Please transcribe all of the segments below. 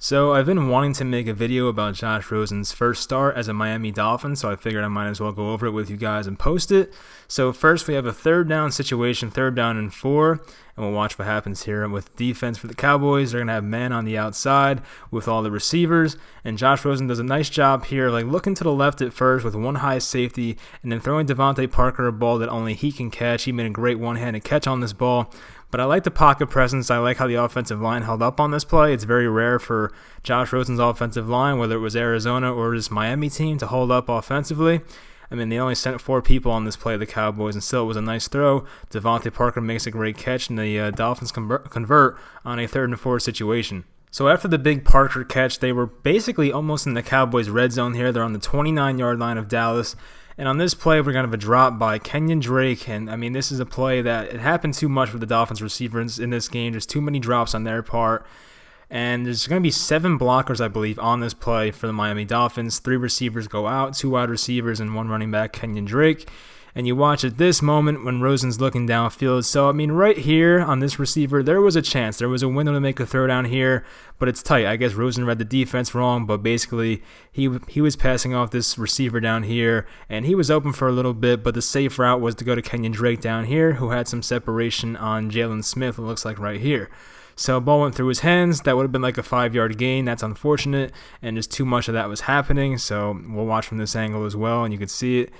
So I've been wanting to make a video about Josh Rosen's first start as a Miami Dolphin, so I figured I might as well go over it with you guys and post it. So first we have a third down situation, 3rd down and 4, and we'll watch what happens here with defense for the Cowboys. They're going to have man on the outside with all the receivers, and Josh Rosen does a nice job here, like looking to the left at first with one high safety, and then throwing Devontae Parker a ball that only he can catch. He made a great one-handed catch on this ball. But I like the pocket presence. I like how the offensive line held up on this play. It's very rare for Josh Rosen's offensive line, whether it was Arizona or this Miami team, to hold up offensively. I mean, they only sent 4 people on this play, the Cowboys, and still it was a nice throw. Devontae Parker makes a great catch, and the Dolphins convert on a 3rd and 4 situation. So after the big Parker catch, they were basically almost in the Cowboys' red zone here. They're on the 29-yard line of Dallas. And on this play, we're going to have a drop by Kenyon Drake. And, I mean, this is a play that it happened too much with the Dolphins receivers in this game. There's too many drops on their part. And there's going to be 7 blockers, I believe, on this play for the Miami Dolphins. 3 receivers go out, 2 wide receivers, and 1 running back, Kenyon Drake. And you watch at this moment when Rosen's looking downfield. So, I mean, right here on this receiver, there was a chance. There was a window to make a throw down here, but it's tight. I guess Rosen read the defense wrong, but basically he was passing off this receiver down here, and he was open for a little bit, but the safe route was to go to Kenyon Drake down here, who had some separation on Jalen Smith, it looks like right here. So ball went through his hands. That would have been like a 5-yard gain. That's unfortunate, and just too much of that was happening. So we'll watch from this angle as well, and you can see it.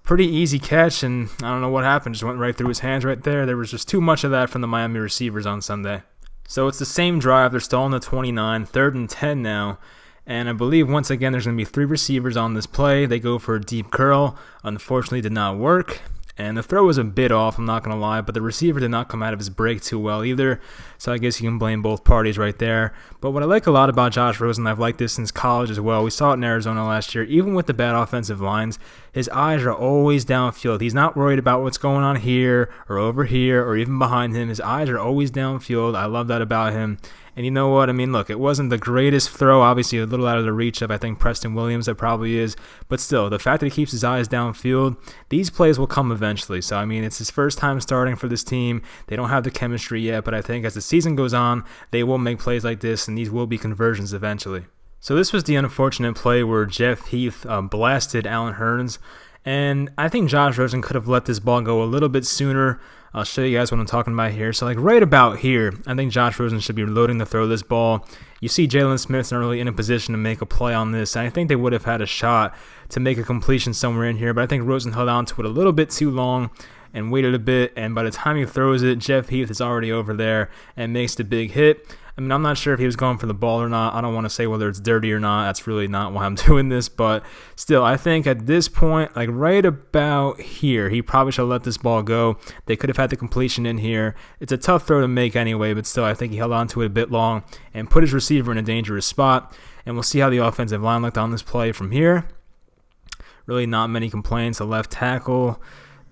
Pretty easy catch, and I don't know what happened. Just went right through his hands right there. There was just too much of that from the Miami receivers on Sunday. So it's the same drive. They're still on the 29, 3rd and 10 now. And I believe, once again, there's going to be 3 receivers on this play. They go for a deep curl. Unfortunately, did not work. And the throw was a bit off, I'm not going to lie, but the receiver did not come out of his break too well either, so I guess you can blame both parties right there. But what I like a lot about Josh Rosen, I've liked this since college as well, we saw it in Arizona last year, even with the bad offensive lines, his eyes are always downfield. He's not worried about what's going on here or over here or even behind him. His eyes are always downfield. I love that about him. And you know what? I mean, look, it wasn't the greatest throw, obviously a little out of the reach of, I think, Preston Williams, that probably is. But still, the fact that he keeps his eyes downfield, these plays will come eventually. So, I mean, it's his first time starting for this team. They don't have the chemistry yet, but I think as the season goes on, they will make plays like this, and these will be conversions eventually. So this was the unfortunate play where Jeff Heath blasted Allen Hurns. And I think Josh Rosen could have let this ball go a little bit sooner. I'll show you guys what I'm talking about here. So, like, right about here, I think Josh Rosen should be loading to throw this ball. You see Jalen Smith's not really in a position to make a play on this, and I think they would have had a shot to make a completion somewhere in here, but I think Rosen held on to it a little bit too long and waited a bit, and by the time he throws it, Jeff Heath is already over there and makes the big hit. I mean, I'm not sure if he was going for the ball or not. I don't want to say whether it's dirty or not. That's really not why I'm doing this. But still, I think at this point, like right about here, he probably should have let this ball go. They could have had the completion in here. It's a tough throw to make anyway, but still, I think he held on to it a bit long and put his receiver in a dangerous spot. And we'll see how the offensive line looked on this play from here. Really not many complaints. The left tackle,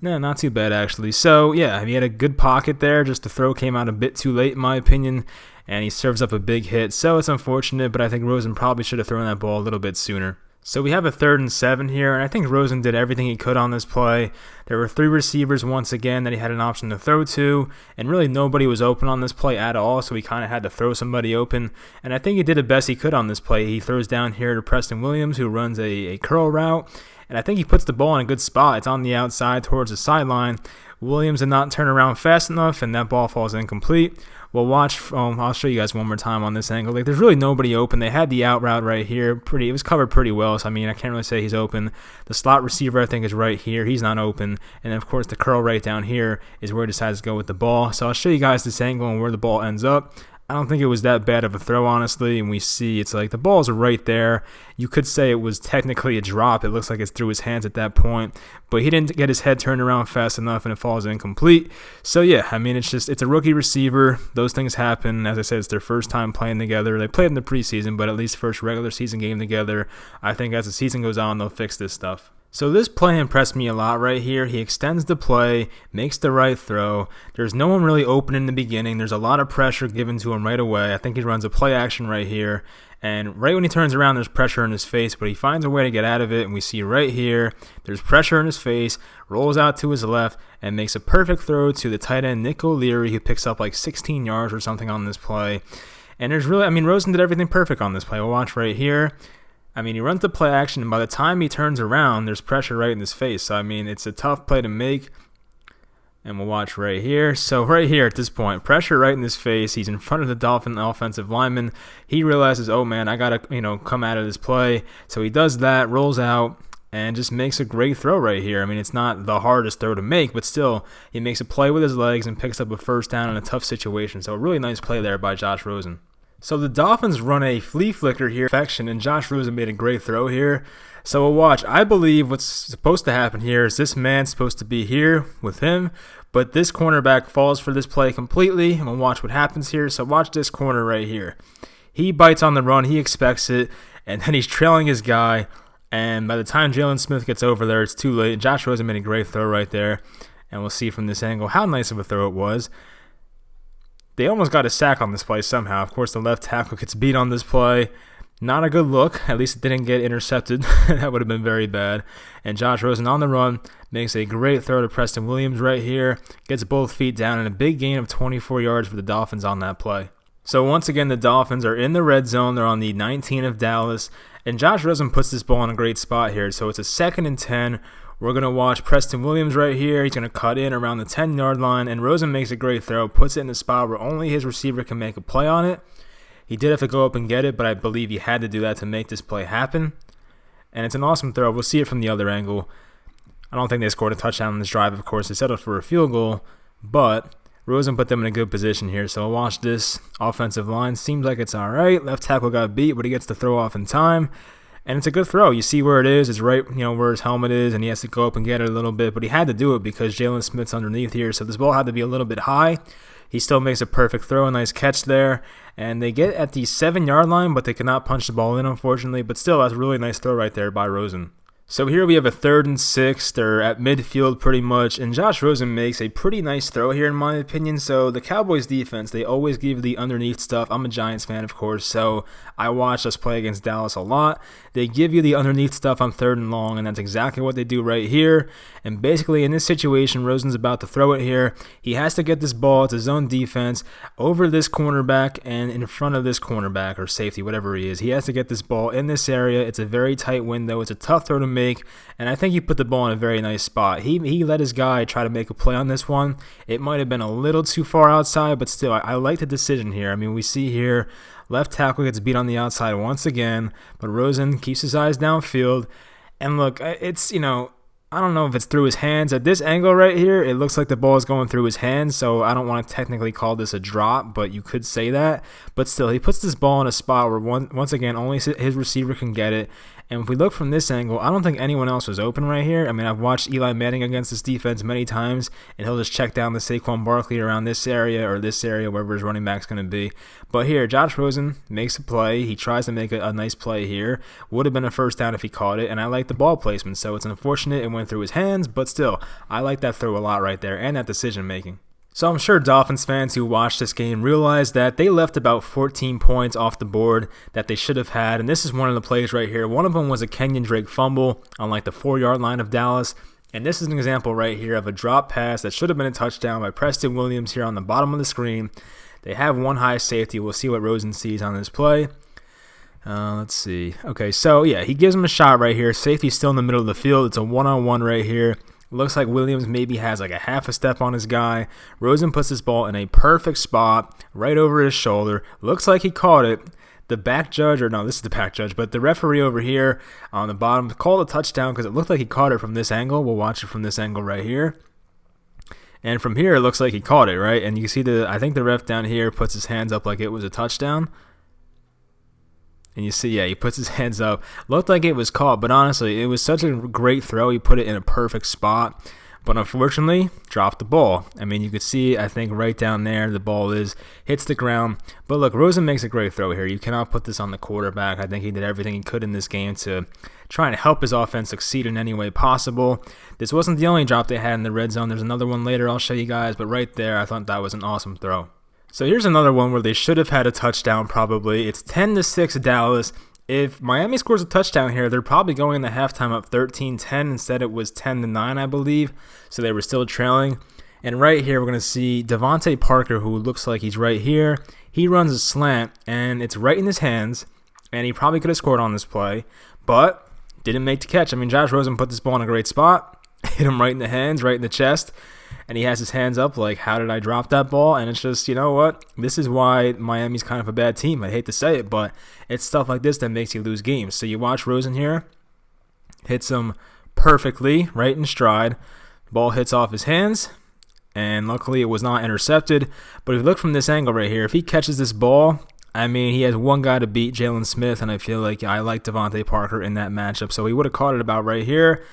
no, not too bad actually. So, yeah, he had a good pocket there. Just the throw came out a bit too late in my opinion, and he serves up a big hit. So it's unfortunate, but I think Rosen probably should have thrown that ball a little bit sooner. So we have a 3rd and 7 here, and I think Rosen did everything he could on this play. There were 3 receivers once again that he had an option to throw to, and really nobody was open on this play at all, so he kind of had to throw somebody open. And I think he did the best he could on this play. He throws down here to Preston Williams, who runs a curl route, and I think he puts the ball in a good spot. It's on the outside towards the sideline. Williams did not turn around fast enough, and that ball falls incomplete. Well, watch. I'll show you guys one more time on this angle. Like, there's really nobody open. They had the out route right here. It was covered pretty well. So I mean, I can't really say he's open. The slot receiver, I think, is right here. He's not open. And then, of course, the curl right down here is where he decides to go with the ball. So I'll show you guys this angle and where the ball ends up. I don't think it was that bad of a throw, honestly, and we see it's like the ball's right there. You could say it was technically a drop. It looks like it's through his hands at that point, but he didn't get his head turned around fast enough, and it falls incomplete. So, yeah, I mean, it's a rookie receiver. Those things happen. As I said, it's their first time playing together. They played in the preseason, but at least first regular season game together. I think as the season goes on, they'll fix this stuff. So this play impressed me a lot right here. He extends the play, makes the right throw. There's no one really open in the beginning. There's a lot of pressure given to him right away. I think he runs a play action right here. And right when he turns around, there's pressure in his face, but he finds a way to get out of it. And we see right here, there's pressure in his face, rolls out to his left, and makes a perfect throw to the tight end, Nick O'Leary, who picks up like 16 yards or something on this play. And there's really, I mean, Rosen did everything perfect on this play. We'll watch right here. I mean, he runs the play action, and by the time he turns around, there's pressure right in his face. So, I mean, it's a tough play to make. And we'll watch right here. So right here at this point, pressure right in his face. He's in front of the Dolphin offensive lineman. He realizes, oh man, I got to, come out of this play. So he does that, rolls out, and just makes a great throw right here. I mean, it's not the hardest throw to make, but still, he makes a play with his legs and picks up a first down in a tough situation. So a really nice play there by Josh Rosen. So the Dolphins run a flea flicker here, and Josh Rosen made a great throw here. So we'll watch. I believe what's supposed to happen here is this man's supposed to be here with him, but this cornerback falls for this play completely, and we'll watch what happens here. So watch this corner right here. He bites on the run. He expects it, and then he's trailing his guy, and by the time Jalen Smith gets over there, it's too late. Josh Rosen made a great throw right there, and we'll see from this angle how nice of a throw it was. They almost got a sack on this play somehow. Of course, the left tackle gets beat on this play. Not a good look. At least it didn't get intercepted. That would have been very bad. And Josh Rosen on the run makes a great throw to Preston Williams right here. Gets both feet down, and a big gain of 24 yards for the Dolphins on that play. So once again, the Dolphins are in the red zone. They're on the 19 of Dallas. And Josh Rosen puts this ball in a great spot here. So it's a 2nd and 10. We're going to watch Preston Williams right here. He's going to cut in around the 10-yard line. And Rosen makes a great throw. Puts it in the spot where only his receiver can make a play on it. He did have to go up and get it, but I believe he had to do that to make this play happen. And it's an awesome throw. We'll see it from the other angle. I don't think they scored a touchdown on this drive, of course. They settled for a field goal, but Rosen put them in a good position here. So we'll watch this offensive line. Seems like it's all right. Left tackle got beat, but he gets the throw off in time. And it's a good throw. You see where it is. It's right, where his helmet is, and he has to go up and get it a little bit. But he had to do it because Jalen Smith's underneath here. So this ball had to be a little bit high. He still makes a perfect throw, a nice catch there. And they get at the 7-yard line, but they cannot punch the ball in, unfortunately. But still, that's a really nice throw right there by Rosen. So here we have a 3rd and 6. They're at midfield pretty much, and Josh Rosen makes a pretty nice throw here in my opinion. So the Cowboys defense, they always give the underneath stuff. I'm a Giants fan, of course, so I watch us play against Dallas a lot. They give you the underneath stuff on 3rd and long, and that's exactly what they do right here. And basically in this situation, Rosen's about to throw it here. He has to get this ball, it's his own defense, over this cornerback and in front of this cornerback or safety, whatever he is. He has to get this ball in this area. It's a very tight window. It's a tough throw to make, and I think he put the ball in a very nice spot. He let his guy try to make a play on this one. It might have been a little too far outside, but still, I like the decision here. I mean, we see here, left tackle gets beat on the outside once again, but Rosen keeps his eyes downfield. And look, it's, I don't know if it's through his hands. At this angle right here, it looks like the ball is going through his hands, so I don't want to technically call this a drop, but you could say that. But still, he puts this ball in a spot where, once again, only his receiver can get it. And if we look from this angle, I don't think anyone else was open right here. I mean, I've watched Eli Manning against this defense many times, and he'll just check down the Saquon Barkley around this area or this area, wherever his running back's going to be. But here, Josh Rosen makes a play. He tries to make a nice play here. Would have been a first down if he caught it, and I like the ball placement. So it's unfortunate it went through his hands, but still, I like that throw a lot right there and that decision making. So I'm sure Dolphins fans who watched this game realize that they left about 14 points off the board that they should have had, and this is one of the plays right here. One of them was a Kenyon Drake fumble on like the 4-yard line of Dallas, and this is an example right here of a drop pass that should have been a touchdown by Preston Williams here on the bottom of the screen. They have one high safety. We'll see what Rosen sees on this play. Let's see. Okay, so yeah, he gives him a shot right here. Safety's still in the middle of the field. It's a one-on-one right here. Looks like Williams maybe has like a half a step on his guy. Rosen puts this ball in a perfect spot right over his shoulder. Looks like he caught it. The back judge, or no, this is the back judge, but the referee over here on the bottom called a touchdown because it looked like he caught it from this angle. We'll watch it from this angle right here. And from here, it looks like he caught it, right? And you can see I think the ref down here puts his hands up like it was a touchdown. And you see, yeah, he puts his hands up. Looked like it was caught, but honestly, it was such a great throw. He put it in a perfect spot, but unfortunately, dropped the ball. I mean, you could see, I think, right down there, the ball hits the ground. But look, Rosen makes a great throw here. You cannot put this on the quarterback. I think he did everything he could in this game to try and help his offense succeed in any way possible. This wasn't the only drop they had in the red zone. There's another one later I'll show you guys, but right there, I thought that was an awesome throw. So here's another one where they should have had a touchdown probably. It's 10-6 Dallas. If Miami scores a touchdown here, they're probably going in the halftime up 13-10. Instead, it was 10-9, I believe. So they were still trailing. And right here, we're going to see Devontae Parker, who looks like he's right here. He runs a slant, and it's right in his hands, and he probably could have scored on this play, but didn't make the catch. I mean, Josh Rosen put this ball in a great spot, hit him right in the hands, right in the chest, and he has his hands up like, how did I drop that ball? And it's just, you know what? This is why Miami's kind of a bad team. I hate to say it, but it's stuff like this that makes you lose games. So you watch Rosen here, hits him perfectly, right in stride. Ball hits off his hands, and luckily it was not intercepted. But if you look from this angle right here, if he catches this ball, I mean, he has one guy to beat, Jalen Smith, and I feel like I like Devontae Parker in that matchup. So he would have caught it about right here.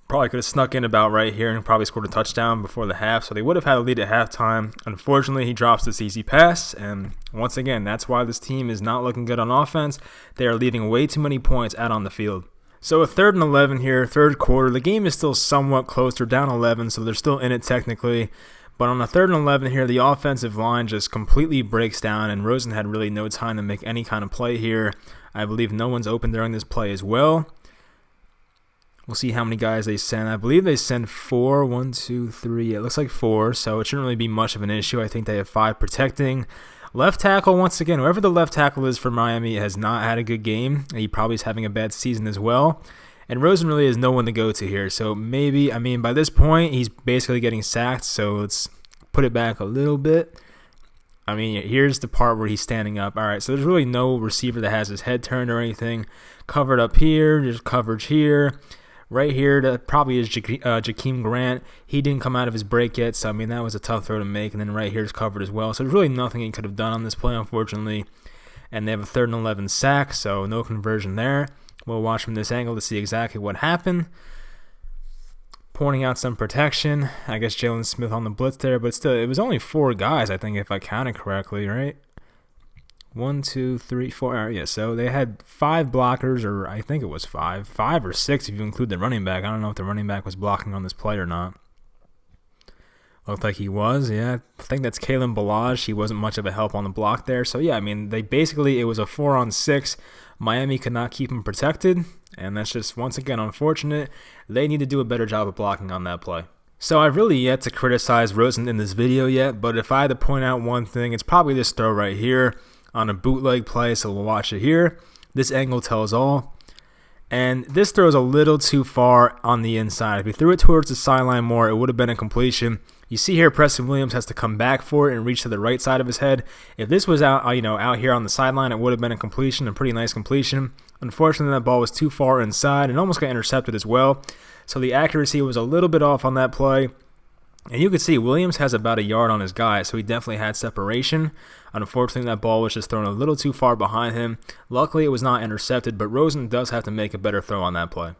Probably could have snuck in about right here and probably scored a touchdown before the half. So they would have had a lead at halftime. Unfortunately, he drops this easy pass. And once again, that's why this team is not looking good on offense. They are leaving way too many points out on the field. So a 3rd and 11 here, third quarter. The game is still somewhat close. They're down 11, so they're still in it technically. But on a 3rd and 11 here, the offensive line just completely breaks down, and Rosen had really no time to make any kind of play here. I believe no one's open during this play as well. We'll see how many guys they send. I believe they send 4. 1, 2, 3. It looks like 4, so it shouldn't really be much of an issue. I think they have 5 protecting. Left tackle, once again, whoever the left tackle is for Miami has not had a good game. He probably is having a bad season as well. And Rosen really has no one to go to here. So maybe, I mean, by this point, he's basically getting sacked. So let's put it back a little bit. I mean, here's the part where he's standing up. All right, so there's really no receiver that has his head turned or anything. Covered up here, there's coverage here. Right here, that probably is Jakeem Grant. He didn't come out of his break yet, so I mean, that was a tough throw to make. And then right here is covered as well. So there's really nothing he could have done on this play, unfortunately. And they have a 3rd and 11 sack, so no conversion there. We'll watch from this angle to see exactly what happened. Pointing out some protection. I guess Jalen Smith on the blitz there, but still, it was only 4 guys, I think, if I counted correctly, right? 1, 2, 3, 4. All right, yeah, so they had 5 blockers, or I think it was 5 or 6 if you include the running back. I don't know if the running back was blocking on this play or not. Looked like he was, yeah. I think that's Kalen Balaj. He wasn't much of a help on the block there. So, yeah, I mean, it was a 4-on-6. Miami could not keep him protected, and that's just, once again, unfortunate. They need to do a better job of blocking on that play. So I've really yet to criticize Rosen in this video yet, but if I had to point out one thing, it's probably this throw right here on a bootleg play, so we'll watch it here. This angle tells all. And this throw is a little too far on the inside. If he threw it towards the sideline more, it would have been a completion. You see here, Preston Williams has to come back for it and reach to the right side of his head. If this was out here on the sideline, it would have been a completion, a pretty nice completion. Unfortunately, that ball was too far inside and almost got intercepted as well. So the accuracy was a little bit off on that play. And you can see Williams has about a yard on his guy, so he definitely had separation. Unfortunately, that ball was just thrown a little too far behind him. Luckily, it was not intercepted, but Rosen does have to make a better throw on that play.